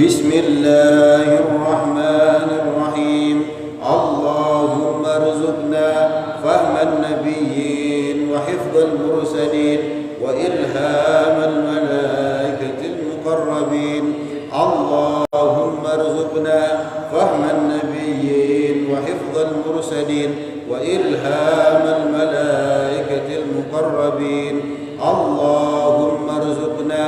Bismillahirrahmanirrahim. Allahumma rzuqna fahman nabiyyin wa hifdzal mursalin wa ilhamal malaikatil muqarrabin. Allahumma rzuqna fahman nabiyyin wa hifdzal mursalin wa ilhamal malaikatil muqarrabin. Allahumma rzuqna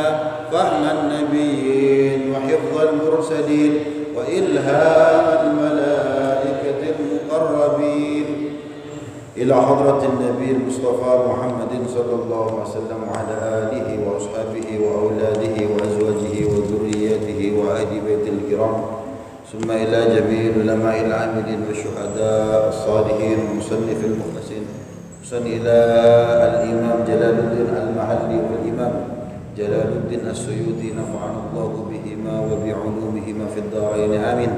fahman nabiyyin wa hifdzal mursalin wa ilhamal malaikatil muqarrabin. Ila hadratin nabiyil mustafa Muhammadin sallallahu alaihi wasallam wa ala alihi wa ashabihi wa auladihi wa azwajihi wa dhurriyyatihi wa ahli baitil kiram. Summa ila jami'il ulama'il 'amilin wa syuhada' as-salihin musannifil mukhlisin. Ila al-imam Jalaluddin al-Mahalli wal imam Jalaluddin as-Suyuti nafa'ana Allahu bihima wa bi'ulumihima fid dharain amin.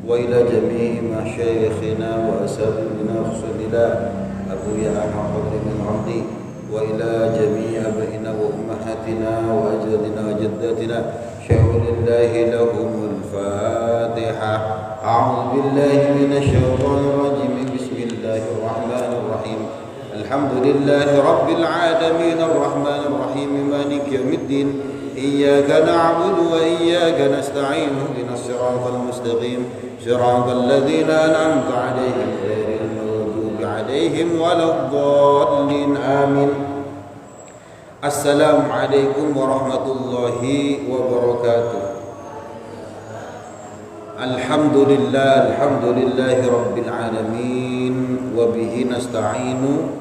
Wa ila jami'i masyayikhina wa asatidina khususila Abu Ya'ma Qadrim al-Hamdi wa ila jami'i abaina wa ummahatina wa ajdadina wa jaddatina syaulillahi lahumul Fatiha. A'udzu billahi minasy syaithanir rajim. Bismillahirrahmanirrahim. Alhamdulillahi rabbil alamin arrahmanir rahim maliki yaumiddin. Iyyaka na'budu wa iyyaka nasta'in ihdinas siratal mustaqim siratal ladzina an'amta 'alaihim ghairil maghdubi 'alaihim waladdallin amin. Assalamu alaikum warahmatullahi wabarakatuh. Alhamdulillahi rabbil alamin wa bihi nasta'inu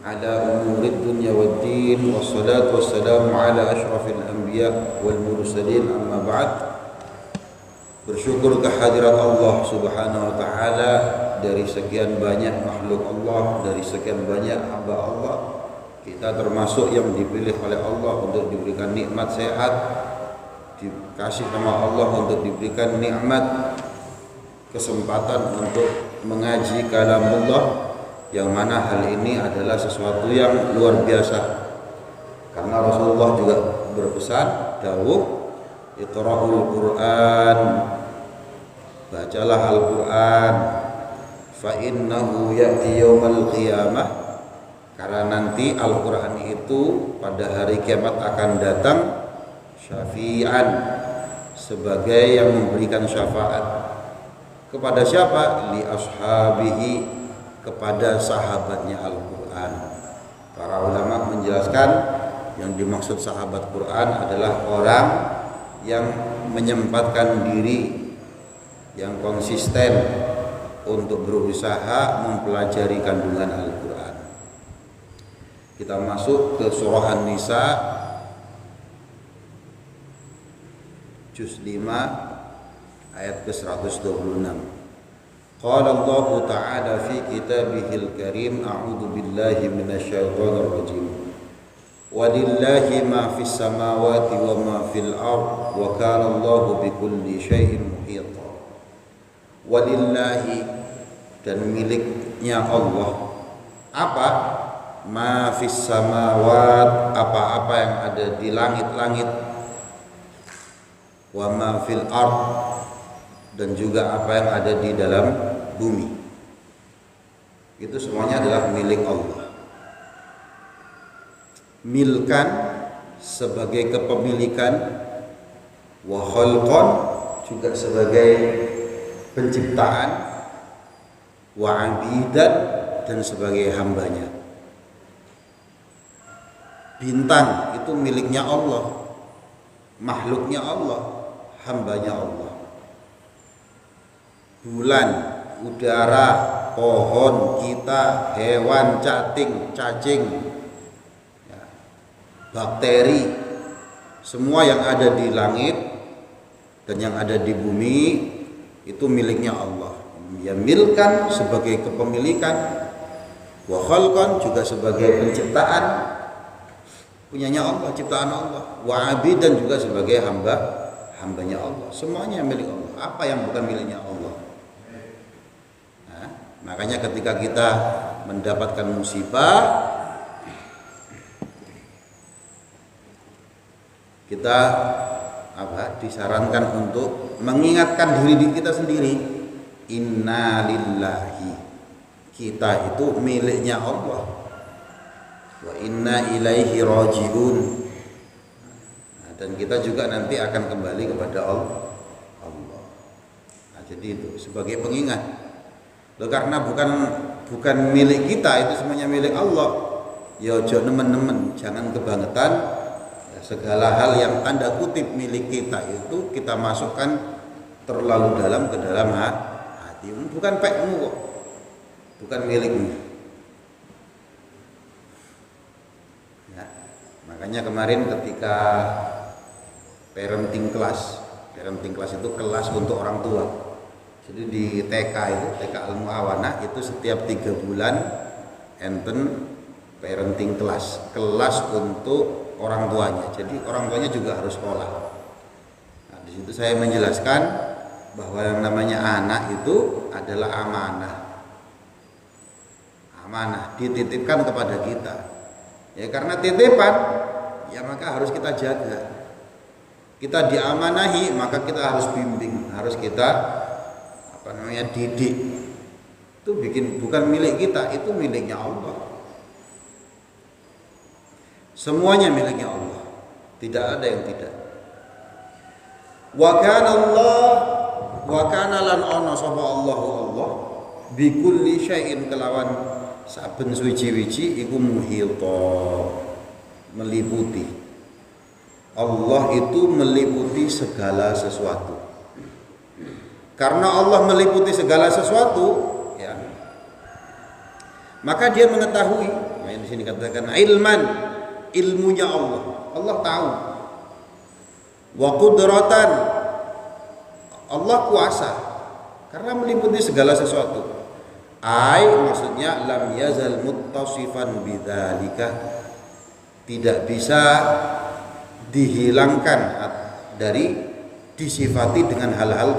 ala umurid dunya waddin wassalatu wassalamu ala asyrafil anbiya wal mursalin amma ba'd. Bersyukur kehadirat Allah subhanahu wa ta'ala dari sekian banyak makhluk Allah, dari sekian banyak hamba Allah, kita termasuk yang dipilih oleh Allah untuk diberikan nikmat sehat, dikasih nama Allah untuk diberikan nikmat kesempatan untuk mengaji kalam Allah, yang mana hal ini adalah sesuatu yang luar biasa karena Rasulullah juga berpesan dawuh iqra'ul Qur'an, bacalah Al-Qur'an, fa innahu ya'ti yaumal qiyamah, karena nanti Al-Qur'an itu pada hari kiamat akan datang syafi'an, sebagai yang memberikan syafaat kepada siapa? Li ashabihi, kepada sahabatnya Al-Quran. Para ulama menjelaskan yang dimaksud sahabat Quran adalah orang yang menyempatkan diri, yang konsisten untuk berusaha mempelajari kandungan Al-Quran. Kita masuk ke surah An-Nisa juz 5 ayat ke-126. Qala Allah Ta'ala fi kitabihil karim, a'udzu billahi minasyaitonir rajim. Walillahi ma fis samawati wa ma fil ard wa kana Allahu bikulli syai'in muhita. Walillahi, dan miliknya Allah apa? Ma fis samawat, apa-apa yang ada di langit-langit, wa ma fil ard, dan juga apa yang ada di dalam bumi. Itu semuanya adalah milik Allah. Milkan sebagai kepemilikan wa khalqan juga sebagai penciptaan, wa abidan dan sebagai hambanya. Bintang itu miliknya Allah, makhluknya Allah, hambanya Allah. Bulan, udara, pohon, kita, hewan, cacing, ya, bakteri, semua yang ada di langit dan yang ada di bumi itu miliknya Allah. Ya, milkan sebagai kepemilikan, wa khalqan juga sebagai penciptaan, punyanya Allah, ciptaan Allah, wa abidan juga sebagai hambanya Allah. Semuanya milik Allah. Apa yang bukan miliknya Allah? Nah, makanya ketika kita mendapatkan musibah, kita disarankan untuk mengingatkan diri kita sendiri, inna lillahi, kita itu miliknya Allah, wa inna ilaihi rajiun. Nah, dan kita juga nanti akan kembali kepada Allah. Nah, jadi itu sebagai pengingat. Loh, karena bukan milik kita, itu semuanya milik Allah. Ya ojo nemen-nemen, jangan kebangetan. Ya, segala hal yang tanda kutip milik kita itu kita masukkan terlalu dalam ke dalam hati. Bukan pekmu kok, bukan milikmu. Makanya kemarin ketika parenting class itu kelas untuk orang tua. Jadi di TK itu, TK Al-Muawanah itu setiap 3 bulan enten parenting class, kelas untuk orang tuanya. Jadi orang tuanya juga harus sekolah. Nah, di situ saya menjelaskan bahwa yang namanya anak itu adalah amanah. Amanah dititipkan kepada kita. Ya karena titipan, ya maka harus kita jaga. Kita diamanahi, maka kita harus bimbing, harus kita didik. Itu bukan milik kita, itu miliknya Allah. Semuanya miliknya Allah. Tidak ada yang tidak. Wa kana Allah wa kana lan ana sapa Allahu Allah bi kulli syai'in kelawan saben suci-wici iku muhita, meliputi. Allah itu meliputi segala sesuatu. Karena Allah meliputi segala sesuatu, ya, maka dia mengetahui. Nah, di sini katakan ilman, ilmunya Allah. Allah tahu. Wa qudratan, Allah kuasa karena meliputi segala sesuatu. Maksudnya lam yazal muttasifan bidzalika, tidak bisa dihilangkan dari disifati dengan hal-hal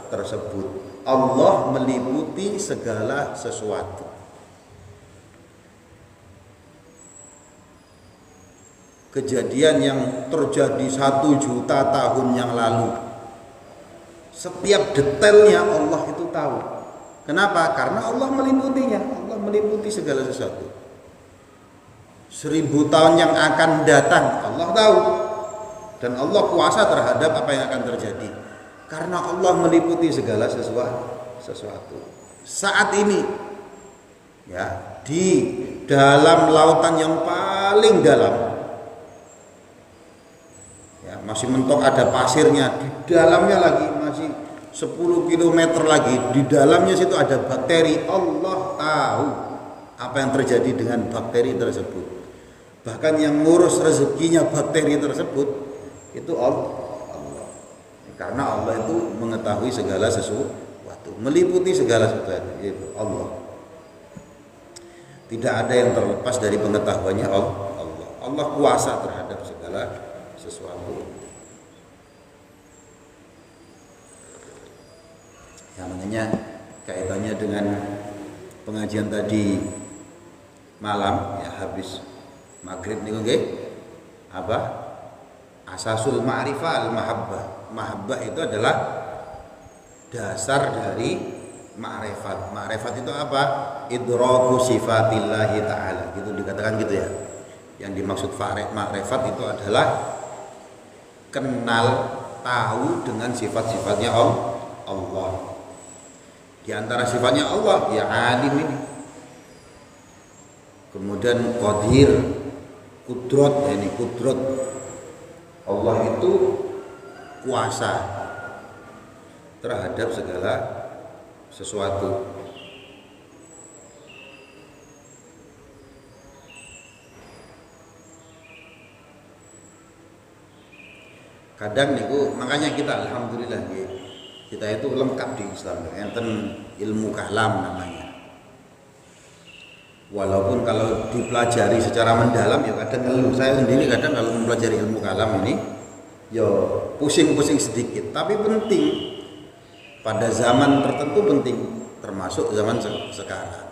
tersebut. Allah meliputi segala sesuatu. Kejadian yang terjadi 1 juta tahun yang lalu, setiap detailnya Allah itu tahu. Kenapa? Karena Allah meliputinya. Allah meliputi segala sesuatu. 1000 tahun yang akan datang Allah tahu. Dan Allah kuasa terhadap apa yang akan terjadi. Karena Allah meliputi segala sesuatu. Saat ini, ya, di dalam lautan yang paling dalam, ya, masih mentok ada pasirnya, di dalamnya lagi masih 10 km lagi, di dalamnya situ ada bakteri. Allah tahu apa yang terjadi dengan bakteri tersebut. Bahkan yang ngurus rezekinya bakteri tersebut itu Allah. Karena Allah itu mengetahui segala sesuatu, meliputi segala sesuatu, itu Allah. Tidak ada yang terlepas dari pengetahuannya Allah. Allah kuasa terhadap segala sesuatu. Ya, makanya kaitannya dengan pengajian tadi malam, ya, habis maghrib nih, oke? Apa? Asasul ma'rifah al-mahabbah. Mahabbah itu adalah dasar dari ma'rifat. Ma'rifat itu apa? Idraku sifatillahi ta'ala, gitu dikatakan gitu ya. Yang dimaksud ma'rifat itu adalah kenal tahu dengan sifat-sifatnya Allah. Di antara sifatnya Allah ya alim ini. Kemudian qadir, kudrat, ini kudrat. Allah itu kuasa terhadap segala sesuatu. Kadang niku makanya kita alhamdulillah kita itu lengkap di Islam, enten ilmu kalam namanya. Walaupun kalau dipelajari secara mendalam ya kadang kalau saya sendiri kadang kalau mempelajari ilmu kalam ini ya pusing-pusing sedikit, tapi penting pada zaman tertentu penting, termasuk zaman sekarang.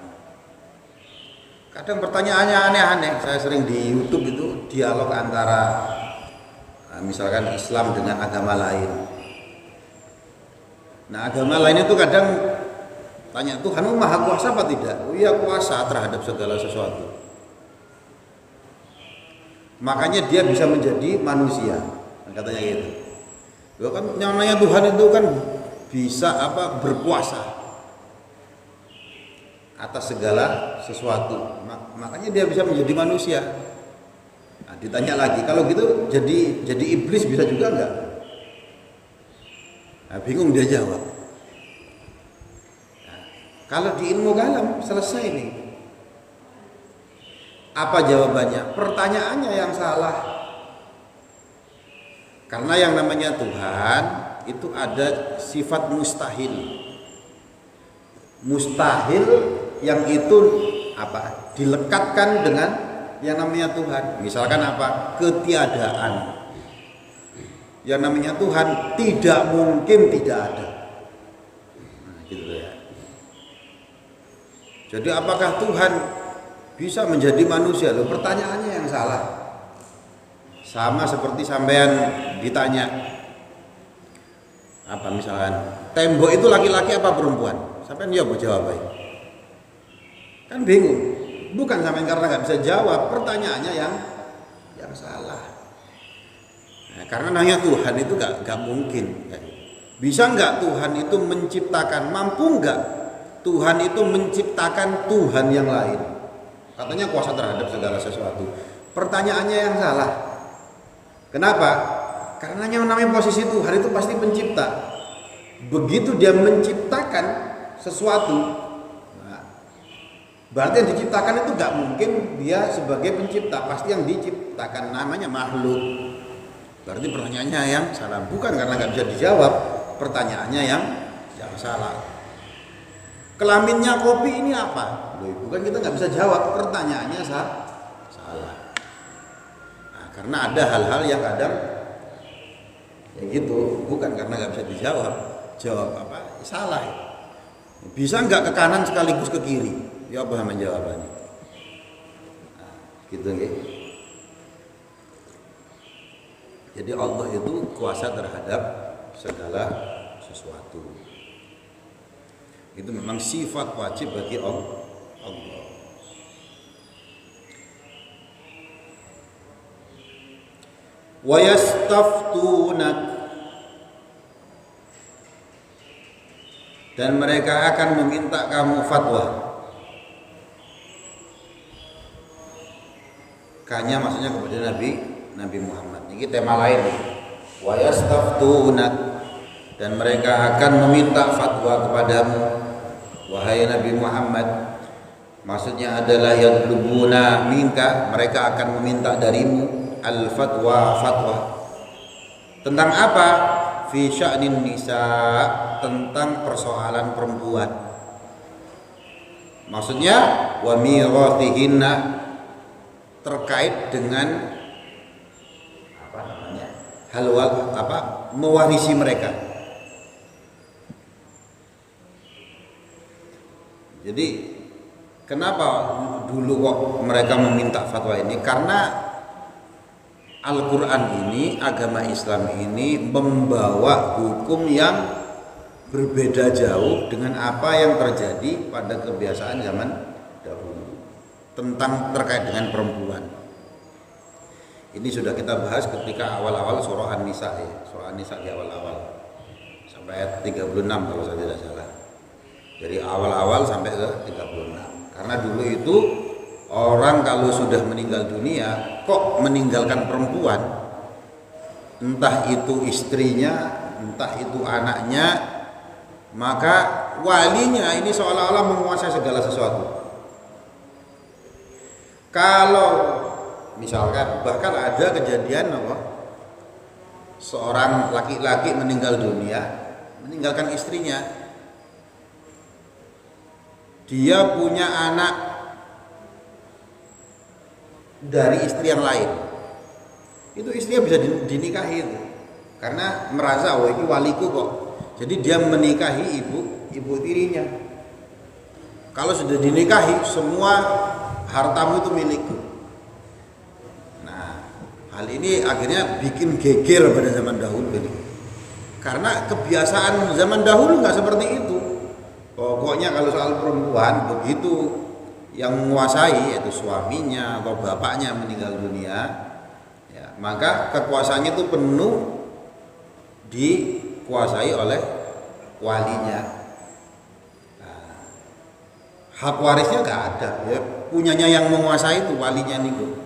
Kadang pertanyaannya aneh-aneh. Saya sering di YouTube itu dialog antara misalkan Islam dengan agama lain. Nah, agama lain itu kadang tanya, Tuhanmu maha kuasa apa tidak? Oh iya, kuasa terhadap segala sesuatu. Makanya dia bisa menjadi manusia, katanya gitu. Loh kan namanya Tuhan itu kan bisa berkuasa atas segala sesuatu. Makanya dia bisa menjadi manusia. Nah, ditanya lagi, kalau gitu jadi iblis bisa juga enggak? Nah, bingung dia jawab. Nah, kalau di ilmu kalam selesai nih. Apa jawabannya? Pertanyaannya yang salah. Karena yang namanya Tuhan itu ada sifat mustahil. Mustahil yang itu dilekatkan dengan yang namanya Tuhan. Misalkan ketiadaan. Yang namanya Tuhan tidak mungkin tidak ada. Nah, gitu ya. Jadi apakah Tuhan bisa menjadi manusia? Loh, pertanyaannya yang salah. Sama seperti sampean ditanya misalkan tembok itu laki-laki apa perempuan? Sampean ya jawab baik. Kan bingung. Bukan sampean karena nggak bisa jawab, pertanyaannya yang salah. Nah, karena nanya Tuhan itu nggak mungkin. Bisa nggak Tuhan itu menciptakan? Mampu nggak Tuhan itu menciptakan Tuhan yang lain? Katanya kuasa terhadap segala sesuatu. Pertanyaannya yang salah. Kenapa? Karena yang namanya posisi Tuhan itu pasti pencipta. Begitu dia menciptakan sesuatu, berarti yang diciptakan itu nggak mungkin dia sebagai pencipta. Pasti yang diciptakan namanya makhluk. Berarti pertanyaannya yang salah. Bukan karena nggak bisa dijawab, pertanyaannya yang salah. Kelaminnya kopi ini apa? Loh, bukan kita nggak bisa jawab, pertanyaannya salah. Nah, karena ada hal-hal yang kadang ya gitu, bukan karena nggak bisa dijawab, jawab salah. Bisa nggak ke kanan sekaligus ke kiri? Ya apa sama jawabannya? Nah, gitu gitu. Jadi Allah itu kuasa terhadap segala sesuatu. Itu memang sifat wajib bagi Allah. Wa yastaftunak, dan mereka akan meminta kamu fatwa. Kanya maksudnya kepada Nabi Muhammad. Ini tema lain. Wa yastaftunak, dan mereka akan meminta fatwa kepadamu, wahai Nabi Muhammad. Maksudnya adalah yadlubuna minka, mereka akan meminta darimu al-fatwa, fatwa. Tentang apa? Fi sya'nin nisa, tentang persoalan perempuan. Maksudnya wa mirathihinna, terkait dengan mewarisi mereka. Jadi kenapa dulu kok mereka meminta fatwa ini? Karena Al-Quran ini, agama Islam ini membawa hukum yang berbeda jauh dengan apa yang terjadi pada kebiasaan zaman dahulu tentang terkait dengan perempuan. Ini sudah kita bahas ketika awal-awal surah An-Nisa ya. Surah An-Nisa di awal-awal sampai ayat 36 kalau saya tidak salah. Dari awal-awal sampai ke 36. Karena dulu itu orang kalau sudah meninggal dunia kok meninggalkan perempuan, entah itu istrinya, entah itu anaknya, maka walinya ini seolah-olah menguasai segala sesuatu. Kalau misalkan bahkan ada kejadian apa, seorang laki-laki meninggal dunia, meninggalkan istrinya, dia punya anak dari istri yang lain, itu istrinya bisa dinikahi itu. Karena merasa oh ini waliku kok, jadi dia menikahi ibu tirinya. Kalau sudah dinikahi, semua hartamu itu milikku. Nah, hal ini akhirnya bikin geger pada zaman dahulu ini. Karena kebiasaan zaman dahulu nggak seperti itu. Pokoknya kalau soal perempuan begitu yang menguasai yaitu suaminya atau bapaknya meninggal dunia, ya, maka kekuasaannya itu penuh dikuasai oleh walinya. Nah, hak warisnya nggak ada, ya, punyanya yang menguasai itu walinya niku.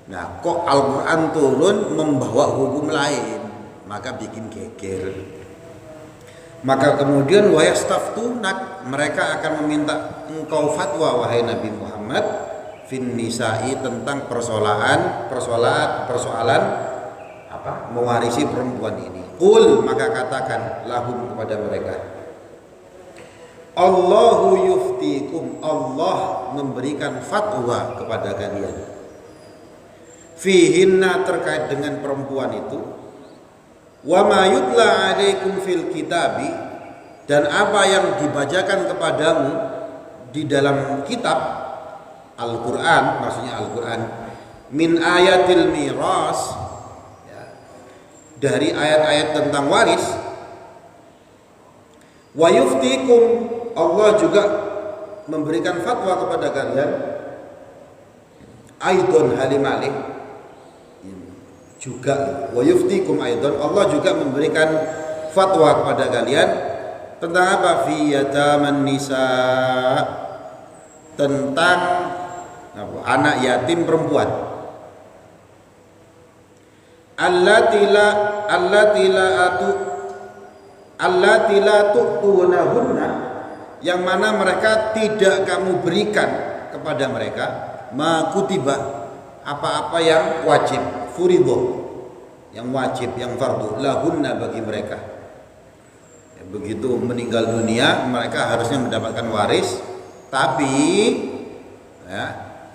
Nah, kok Al-Quran turun membawa hukum lain, maka bikin geger. Maka kemudian wayastaftunak, mereka akan meminta engkau fatwa wahai Nabi Muhammad fin nisa'i, tentang persoalan apa? Mewarisi perempuan ini. Qul, maka katakan lahum kepada mereka, Allahu yuftikum, Allah memberikan fatwa kepada kalian. Fihinna, terkait dengan perempuan itu. Wa ma yutla alaikum fil kitabi, dan apa yang dibacakan kepadamu di dalam kitab Al-Quran, maksudnya Al-Quran, min ayatil miras, ya, dari ayat-ayat tentang waris. Wa yuftikum, Allah juga memberikan fatwa kepada kalian. Aidon halimalik, juga wa yuftikum aidon, Allah juga memberikan fatwa kepada kalian tentang apa? Fi yataman nisa, tentang apa? Anak yatim perempuan. Allati la tu'tunahunna, yang mana mereka tidak kamu berikan kepada mereka ma kutiba, apa-apa yang wajib, furido, yang wajib, yang fardu, lahunna, bagi mereka. Ya, begitu meninggal dunia mereka harusnya mendapatkan waris, tapi ya,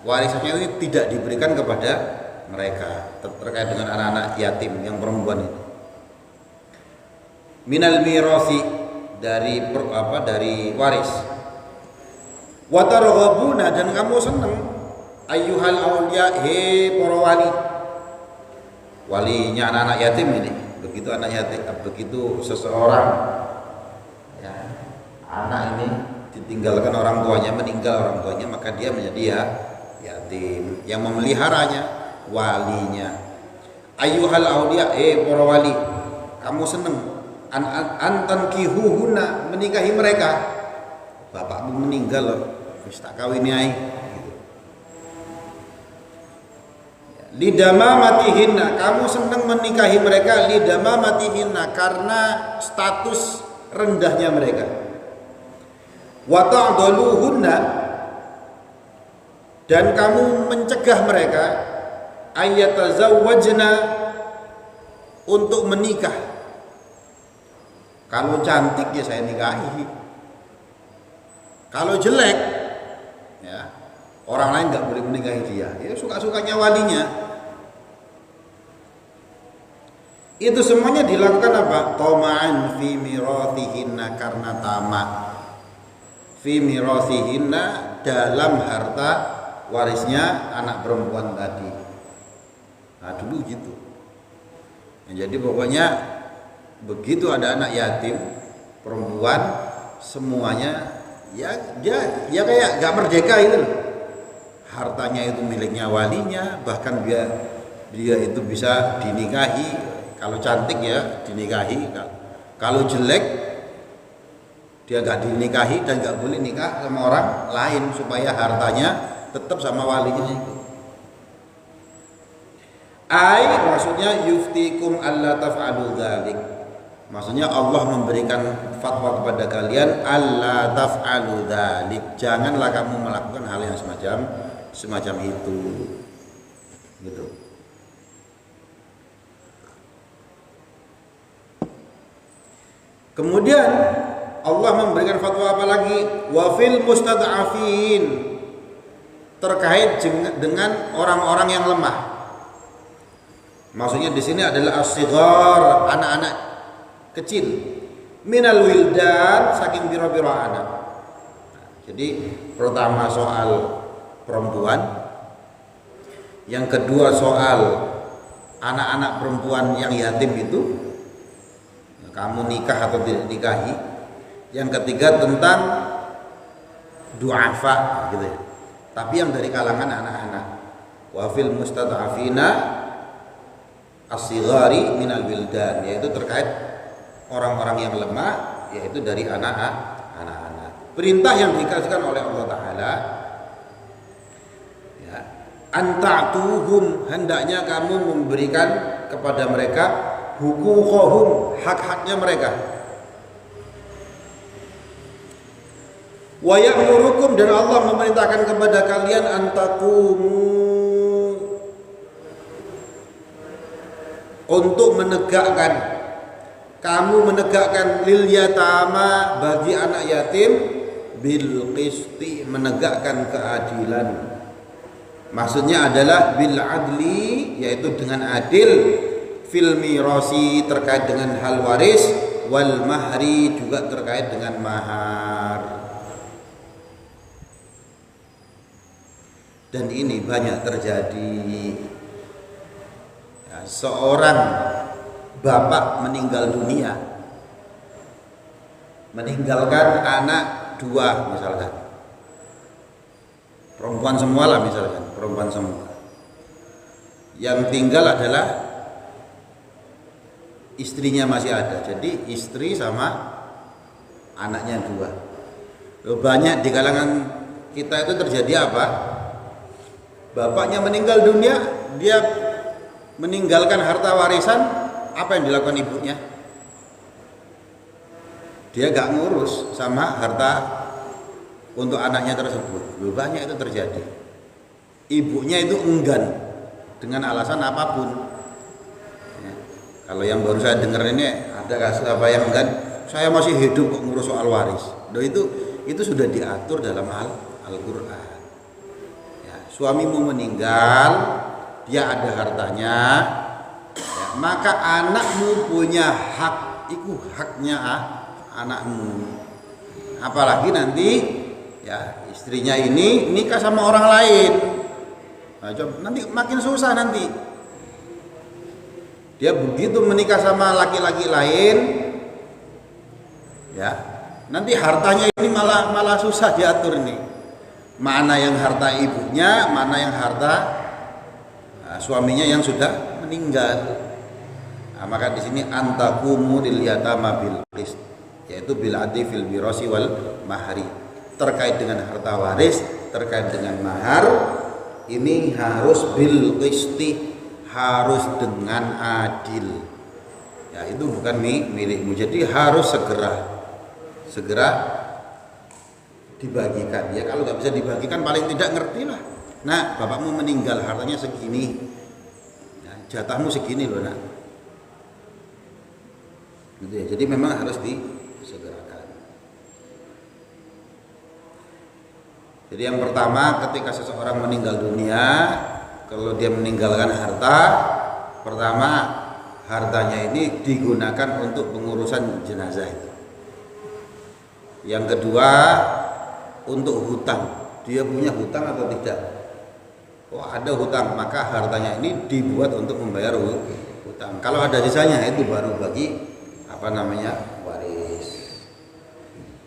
warisannya ini tidak diberikan kepada mereka, terkait dengan anak-anak yatim yang perempuan itu. Minal mirasi, dari waris. Wa targhabuna, dan kamu senang, ayyuhal auliya, he para wali. Walinya anak-anak yatim ini. Begitu anak yatim, begitu seseorang, ya, anak ini ditinggalkan orang tuanya, meninggal orang tuanya, maka dia menjadi ya yatim. Yang memeliharanya walinya. Ayyuhal auliya, para wali, kamu senang antan kihuhuna, menikahi mereka. Bapakmu meninggal loh, wis tak kawini ae. Lidama matihinna, kamu senang menikahi mereka. Lidama matihinna, karena status rendahnya mereka. Wa ta'daluhunna, dan kamu mencegah mereka ayatazawwajna, untuk menikah. Kalau cantik ya saya nikahi, kalau jelek ya orang lain nggak boleh menikahi dia. Ya suka-sukanya walinya. Itu semuanya dilakukan apa? Toma'an fi mirathihinna, karena tamak fi mirathihinna, dalam harta warisnya anak perempuan tadi. Nah dulu gitu. Nah, jadi pokoknya begitu ada anak yatim perempuan, semuanya ya dia kayak gak merdeka itu loh. Hartanya itu miliknya walinya, bahkan dia dia itu bisa dinikahi, kalau cantik ya dinikahi, kalau jelek dia nggak dinikahi dan nggak boleh nikah sama orang lain supaya hartanya tetap sama walinya itu. Maksudnya yuftikum alla taf'alu dzalik. Maksudnya Allah memberikan fatwa kepada kalian alla taf'alu dzalik. Janganlah kamu melakukan hal yang semacam itu. Gitu. Kemudian Allah memberikan fatwa apa lagi? Wa fil mustad'afin, terkait dengan orang-orang yang lemah. Maksudnya di sini adalah as-sighar, anak-anak kecil. Minal wildan, saking biro-biro anak. Jadi pertama soal perempuan, yang kedua soal anak-anak perempuan yang yatim itu, kamu nikah atau tidak nikahi. Yang ketiga tentang du'afa gitu ya. Tapi yang dari kalangan anak-anak. Wa fil mustad'afina as-sighari minal wildan, yaitu terkait orang-orang yang lemah, yaitu dari anak-anak. Perintah yang dikasihkan oleh Allah Ta'ala ya, anta'tuhum, hendaknya kamu memberikan kepada mereka huquqahum, hak-haknya mereka. Wa ya'murukum, dan Allah memerintahkan kepada kalian antaqumu, untuk menegakkan, kamu menegakkan lil yatama, bagi anak yatim, bil qisti, menegakkan keadilan. Maksudnya adalah bil adli, yaitu dengan adil, fil mirasi, terkait dengan hal waris, wal mahri, juga terkait dengan mahar. Dan ini banyak terjadi. Ya, seorang bapak meninggal dunia, meninggalkan anak 2 misalkan, perempuan semua lah misalkan, perempuan semua. Yang tinggal adalah istrinya masih ada, jadi istri sama anaknya 2. Banyak di kalangan kita itu terjadi apa? Bapaknya meninggal dunia, dia meninggalkan harta warisan, apa yang dilakukan ibunya? Dia gak ngurus sama harta untuk anaknya tersebut. Banyak itu terjadi. Ibunya itu enggan dengan alasan apapun. Ya, kalau yang baru saya dengar ini, ada kasus apa yang enggan, saya masih hidup kok ngurus soal waris. Itu sudah diatur dalam Al-Quran. Ya, suamimu meninggal, dia ada hartanya, ya, maka anakmu punya hak, itu haknya anakmu. Apalagi nanti ya istrinya ini nikah sama orang lain, nah, nanti makin susah nanti. Dia begitu menikah sama laki-laki lain, ya nanti hartanya ini malah susah diatur nih. Mana yang harta ibunya, mana yang harta suaminya yang sudah meninggal. Nah, maka di sini antaqumu lil yatama bil qist, yaitu bil adli fil mirasi wal mahari, terkait dengan harta waris, terkait dengan mahar, ini harus bil qisti, harus dengan adil. Ya, itu bukan milikmu, jadi harus segera dibagikan. Ya kalau nggak bisa dibagikan paling tidak ngerti lah. Nah, bapakmu meninggal, hartanya segini, ya, jatahmu segini loh nak. Gitu ya. Jadi memang harus disegerakan. Jadi yang pertama, ketika seseorang meninggal dunia, kalau dia meninggalkan harta, pertama hartanya ini digunakan untuk pengurusan jenazah itu. Yang kedua, untuk hutang. Dia punya hutang atau tidak? Oh ada hutang, maka hartanya ini dibuat untuk membayar hutang. Kalau ada sisanya itu baru bagi waris.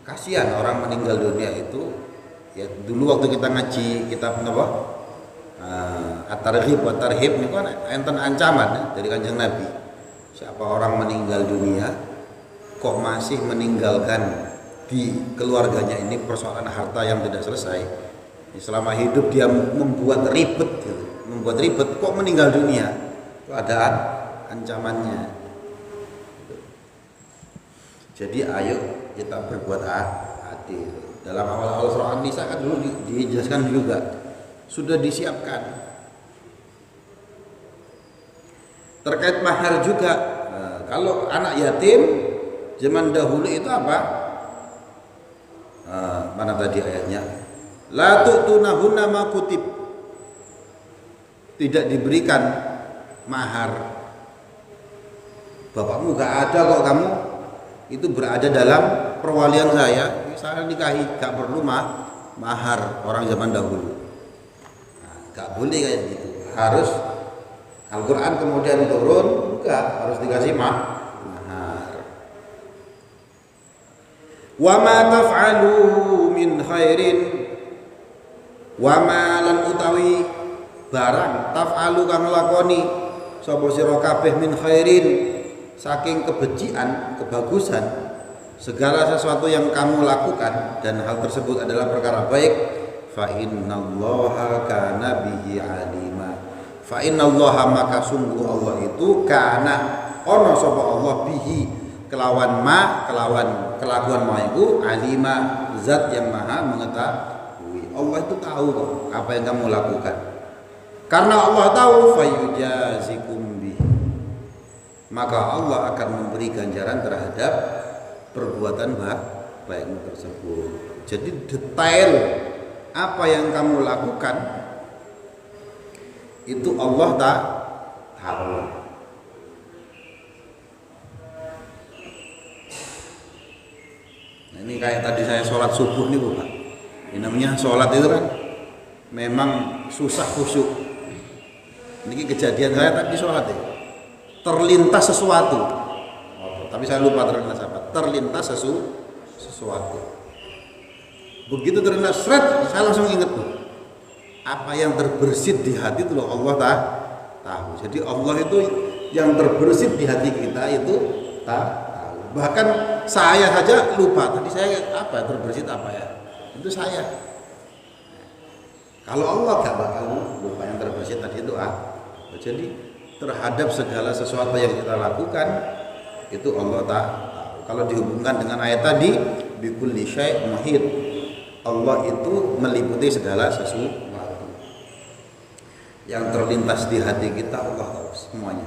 Kasihan orang meninggal dunia itu. Ya dulu waktu kita ngaji kitab At-targhib wa tarhib niku kan enten ancaman dari Kanjeng Nabi. Siapa orang meninggal dunia kok masih meninggalkan di keluarganya ini persoalan harta yang tidak selesai. Selama hidup dia membuat ribet gitu. Membuat ribet kok meninggal dunia. Itu ada ancamannya. Jadi ayo kita berbuat adil. Dalam awal-awal surah An-Nisa kan dulu dijelaskan juga sudah disiapkan. Terkait mahar juga, kalau anak yatim zaman dahulu itu apa? Mana tadi ayatnya? La tu'tunahunna ma kutib. Tidak diberikan mahar. Bapakmu gak ada kok, kamu itu berada dalam perwalian saya nikahi, gak perlu mahar orang zaman dahulu. Gak boleh kayak gitu. Harus Al-Quran kemudian turun, enggak, harus dikasih mahar. Wa ma taf'alu min khairin, wa ma lan utawi barang taf'alu kang lakoni sapa sira kabeh min khairin saking kebejian, kebagusan, segala sesuatu yang kamu lakukan dan hal tersebut adalah perkara baik, fa innallaha kana bihi alima. Fa innallaha maka sungguh Allah itu kana ono sapa Allah bihi kelawan kelakuan ma itu alima, zat yang maha mengetahui. Allah itu tahu kok apa yang kamu lakukan. Karena Allah tahu fayujazikum bihi, maka Allah akan memberi ganjaran terhadap perbuatan baikmu tersebut. Jadi detail apa yang kamu lakukan itu Allah tak tahu. Nah, ini kayak tadi saya sholat subuh nih Pak. Ini namanya sholat itu kan memang susah khusyuk. Ini kejadian saya tadi sholat ya. Terlintas sesuatu, tapi saya lupa terlintas apa. Terlintas sesuatu. Begitu terlintas seret, saya langsung ingat tuh apa yang terbersit di hati itu loh Allah tahu. Jadi Allah itu yang terbersit di hati kita itu tahu. Bahkan saya saja lupa tadi saya apa terbersit apa ya. Itu saya. Kalau Allah gak bakal lupa yang terbersit tadi itu Jadi terhadap segala sesuatu yang kita lakukan itu Allah tahu. Kalau dihubungkan dengan ayat tadi bikulli syai' muhit, Allah itu meliputi segala sesuatu yang terlintas di hati kita. Allah tahu semuanya.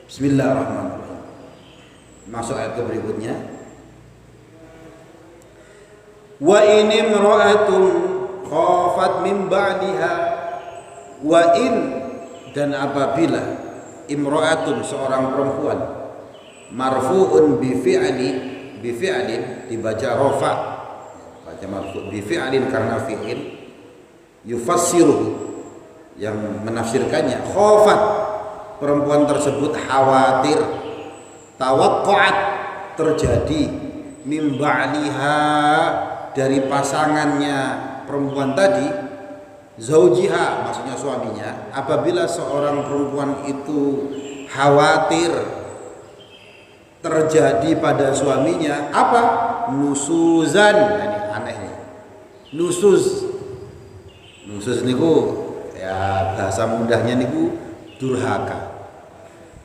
Bismillahirrahmanirrahim. Masuk ayat ke berikutnya. Wa in imra'atun khafat min ba'liha, wa in, dan apabila imra'atun seorang perempuan marfu'un bi fi'lin dibaca rafa, baca marfu' bi fi'lin karena fi'il, yufassiru yang menafsirkannya khafat, perempuan tersebut khawatir, tawaqqa'at terjadi, min ba'liha dari pasangannya perempuan tadi, zaujiha maksudnya suaminya. Apabila seorang perempuan itu khawatir terjadi pada suaminya apa? Nusuzan. Nah, ini aneh nih. Nusuz niku ya bahasa mudahnya niku durhaka.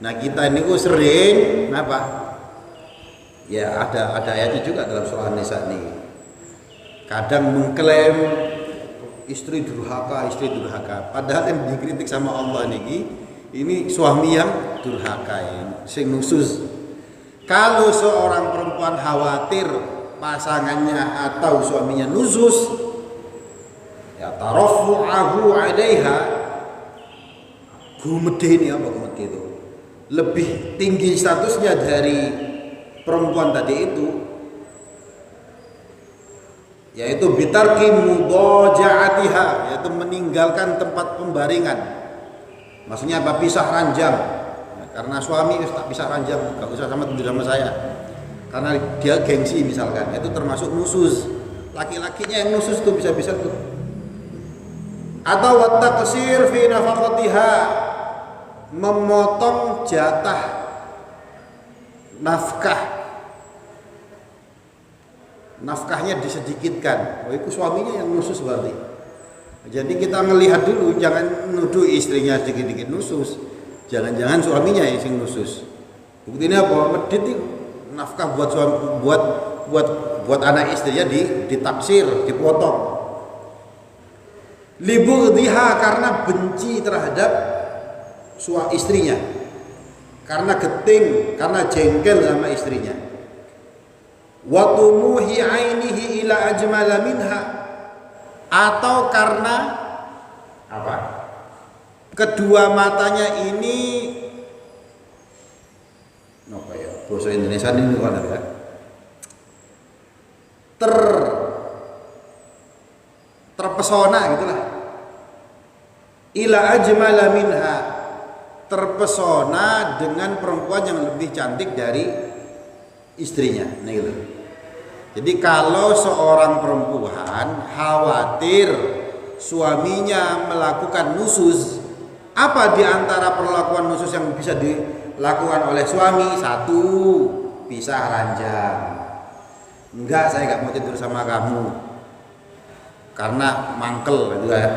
Nah, kita niku sering apa? Ya ada ayatnya juga dalam surah An-Nisa nih. Kadang mengklaim istri durhaka, padahal yang dikritik sama Allah niki ini suami yang durhaka ini, sing nusuz. Kalau seorang perempuan khawatir pasangannya atau suaminya nusus, ya tarafu'ahu 'alaiha, gumedhe ini apa gumedhe itu? Lebih tinggi statusnya dari perempuan tadi itu, yaitu bitarki mudaja'atiha, yaitu meninggalkan tempat pembaringan. Maksudnya apa? Pisah ranjang. Nah, karena suami tak pisah ranjang, gak usah tidur sama saya. Karena dia gengsi misalkan, itu termasuk nusus. Laki-lakinya yang nusus tuh bisa-bisa tuh Atau wat-taqsir fi nafaqatiha, memotong jatah nafkahnya disedikitkan. Oh, itu suaminya yang nusus berarti. Jadi kita melihat dulu, jangan nuduh istrinya sedikit-sedikit nusus. Jangan-jangan suaminya yang sing nusus. Buktinya apa? Medit nafkah buat suami, buat anak istrinya ditaksir, dipotong. Libughdhiha, karena benci terhadap istrinya. Karena geting, karena jengkel sama istrinya. Wa tumuhi ainihi ila ajmala minha, atau karena apa? Kedua matanya ini apa ya? Bahasa Indonesia ini kan ya. Terpesona gitulah. Ila ajmala minha, terpesona dengan perempuan yang lebih cantik dari istrinya. Nah gitu. Jadi kalau seorang perempuan khawatir suaminya melakukan nusus, apa di antara perlakuan nusus yang bisa dilakukan oleh suami? Satu, pisah ranjang. Enggak, saya enggak mau tidur sama kamu karena mangkel gitu ya.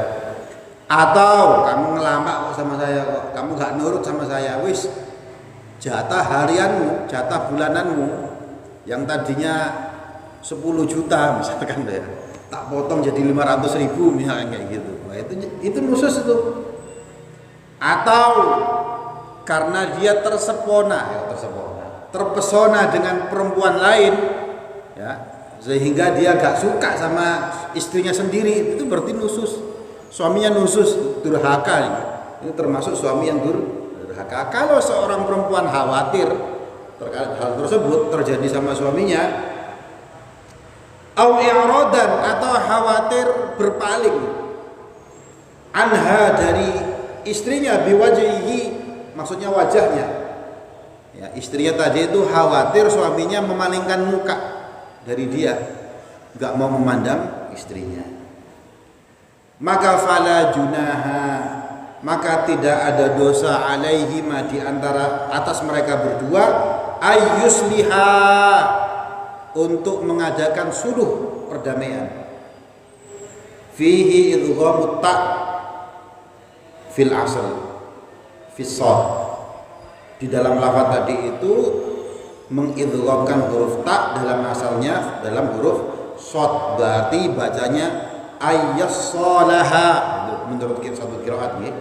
Atau kamu ngelama kok sama saya, kok kamu enggak nurut sama saya, wis jatah harianmu, jatah bulananmu yang tadinya 10 juta misalkan ya, tak potong jadi 500.000 misalnya kayak gitu. Nah, itu nusus itu. Atau karena dia terpesona dengan perempuan lain ya, sehingga dia gak suka sama istrinya sendiri, itu berarti nusus. Suaminya nusus, durhaka ini. Ini termasuk suami yang durhaka. Kalau seorang perempuan khawatir terkait hal tersebut terjadi sama suaminya, au i'radan, atau khawatir berpaling anha, dari istrinya, biwajhihi, maksudnya wajahnya ya, istrinya tadi itu khawatir suaminya memalingkan muka dari dia, enggak mau memandang istrinya, maka fala junaha, maka tidak ada dosa alaihima, di antara atas mereka berdua, ayyusliha, untuk mengadakan suluh perdamaian. Fihi idghamut ta fil asl fis sad, di dalam lafaz tadi itu mengidghamkan huruf ta dalam asalnya dalam huruf sad, berarti bacanya ayyassalaha menurut satu qiraat nggih.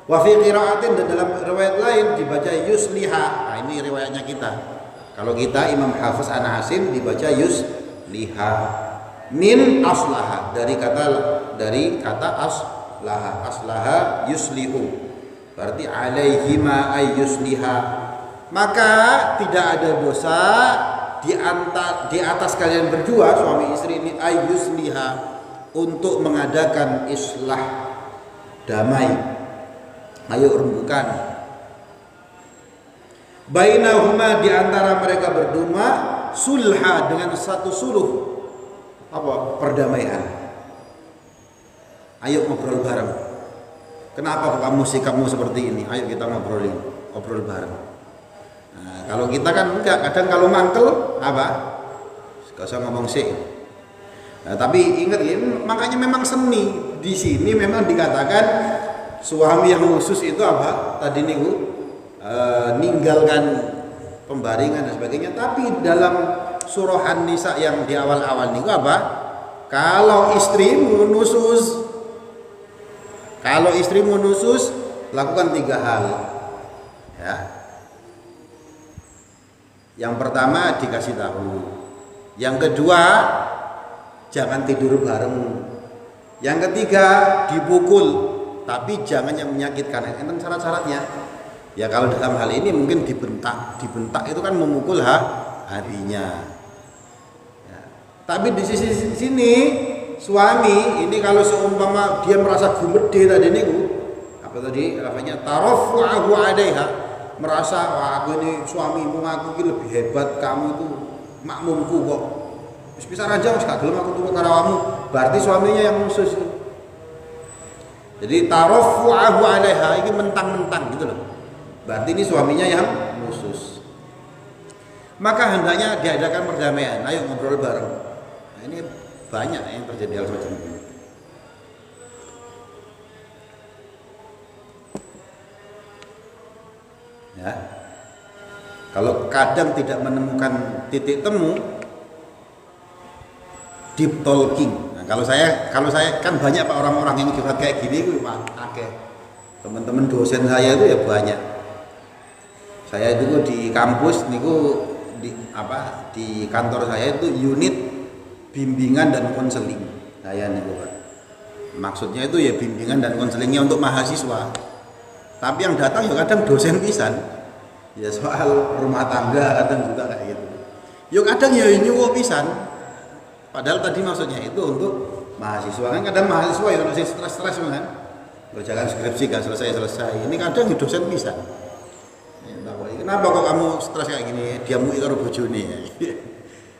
Wa fi qiraatin, dan dalam riwayat lain dibaca yusliha. Nah, ini riwayatnya kita. Kalau kita Imam Hafiz An-Asim dibaca yusliha min aslaha, dari kata aslaha yuslihu, berarti alaihima ay yusliha, maka tidak ada dosa di atas kalian berdua suami istri ini ay yusliha, untuk mengadakan islah, damai, ayo rembukan, bainahuma, di antara mereka berdua, sulha, dengan satu suluh, apa? Perdamaian. Ayo ngobrol bareng. Kenapa kamu sikapmu seperti ini? Ayo kita ngobrol bareng. Nah, kalau kita kan enggak, kadang kalau mangkel apa? Gak usah ngomong sih. Nah, tapi ingat ya, makanya memang seni di sini memang dikatakan suami yang khusus itu apa? Tadi nih ninggalkan pembaringan dan sebagainya. Tapi dalam surah An-Nisa yang di awal-awal nih apa? Kalau istrimu nusus, lakukan 3 hal. Ya. Yang pertama dikasih tahu. Yang kedua jangan tidur bareng. Yang ketiga dipukul, tapi jangan yang menyakitkan. Itu syarat-syaratnya. Ya kalau dalam hal ini mungkin dibentak itu kan memukul harinya. Ya. Tapi di sisi sini suami ini kalau seumpama dia merasa gumede tadi niku, apa tadi namanya, tarafu'ahu 'alaiha, merasa wah aku ini suamimu, aku ini lebih hebat, kamu itu makmumku kok. Wis bisa aja wis gak gelem aku turut karo kamu, berarti suaminya yang khusus. Jadi tarafu'ahu 'alaiha ini mentang-mentang gitu loh. Berarti ini suaminya yang khusus. Maka hendaknya diadakan perdamaian. Ayo ngobrol bareng. Nah, ini banyak yang terjadi hal semacam ini. Ya. Kalau kadang tidak menemukan titik temu, deep talking. Nah, kalau saya kan banyak Pak orang-orang yang curhat kayak gini itu Pak, akeh. Teman-teman dosen saya itu ya banyak. Saya itu di kampus niku di kantor saya itu unit bimbingan dan konseling. Saya niku Pak. Maksudnya itu ya bimbingan dan konselingnya untuk mahasiswa. Tapi yang datang ya kadang dosen pisan. Ya soal rumah tangga kadang juga kayak gitu. Yo kadang ya nyuwuh pisan. Padahal tadi maksudnya itu untuk mahasiswa. Kan kadang mahasiswa ya masih stres-stres kan. Kerjakan skripsi gak selesai-selesai. Ini kadang ya dosen pisan. Kenapa kok kamu stres kayak gini? Dia mau karo bojone.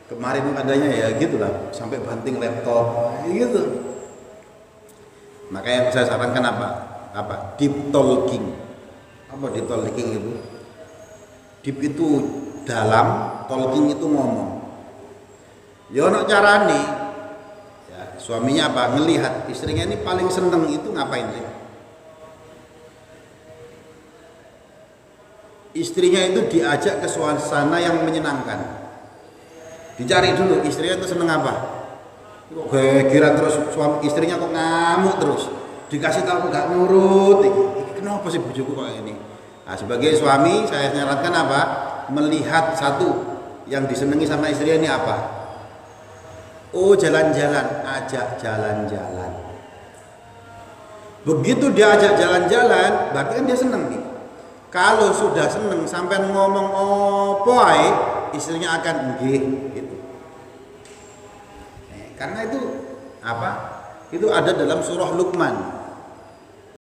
Kemarin adanya ya gitulah, sampai banting laptop gitu. Makanya saya sarankan apa? Deep talking. Apa deep talking itu? Deep itu dalam, talking itu ngomong. Ya ono carane. Ya, suaminya apa? Ngelihat istrinya ini paling seneng itu ngapain sih? Istrinya itu diajak ke suasana yang menyenangkan. Dicari dulu istrinya itu seneng apa? Kok gegeran terus suami istrinya kok ngamuk terus. Dikasih tahu nggak nurut. Kenapa sih bojoku kok ini? Nah, sebagai suami saya nyarankan apa? Melihat satu yang disenangi sama istrinya ini apa? Oh jalan-jalan, ajak jalan-jalan. Begitu dia ajak jalan-jalan, berarti kan dia seneng nih. Kalau sudah seneng sampai ngomong opo ae, istrinya akan nggih gitu. Karena itu apa? Itu ada dalam surah Luqman.